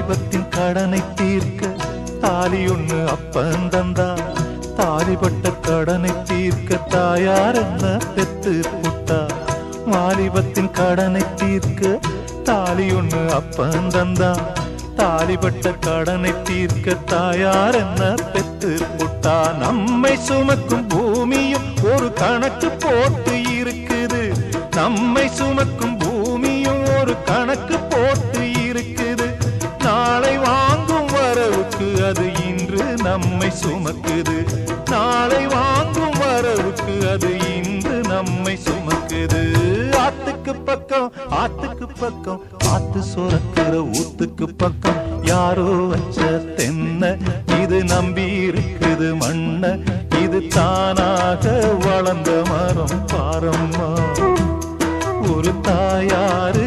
வாலிபத்தின் கடனை தீர்க்க தாலி ஒண்ணு அப்பன் தந்தா, தாலிப்பட்ட கடனை தீர்க்க தாயார் என்ன பெத்து புட்டா. வாலிபத்தின் கடனை தீர்க்க தாலி ஒண்ணு அப்பன் தந்தா, தாலிப்பட்ட கடனை தீர்க்க தாயார் என்ன பெத்து புட்டா. நம்மை சுமக்கும் பூமியும் ஒரு கணக்கு போட்டு இருக்குது, நம்மை சுமக்கும் பூமியும் ஒரு கணக்கு போட்டு இருக்குது. நாளை வாங்கும் வரவுக்கு அது இன்று நம்மை சுமக்குது, நாளை வாங்கும் வரவுக்கு அது இன்று நம்மை சுமக்குது. ஆத்துக்கு பக்கம் ஆத்துக்கு பக்கம் ஆத்து சுரக்கிற ஊத்துக்கு பக்கம் யாரோ வச்ச தென்ன இது நம்பி இருக்குது மண்ண, இது தானாக வளர்ந்த மரம் பாரம்மா. ஒரு தாயாரு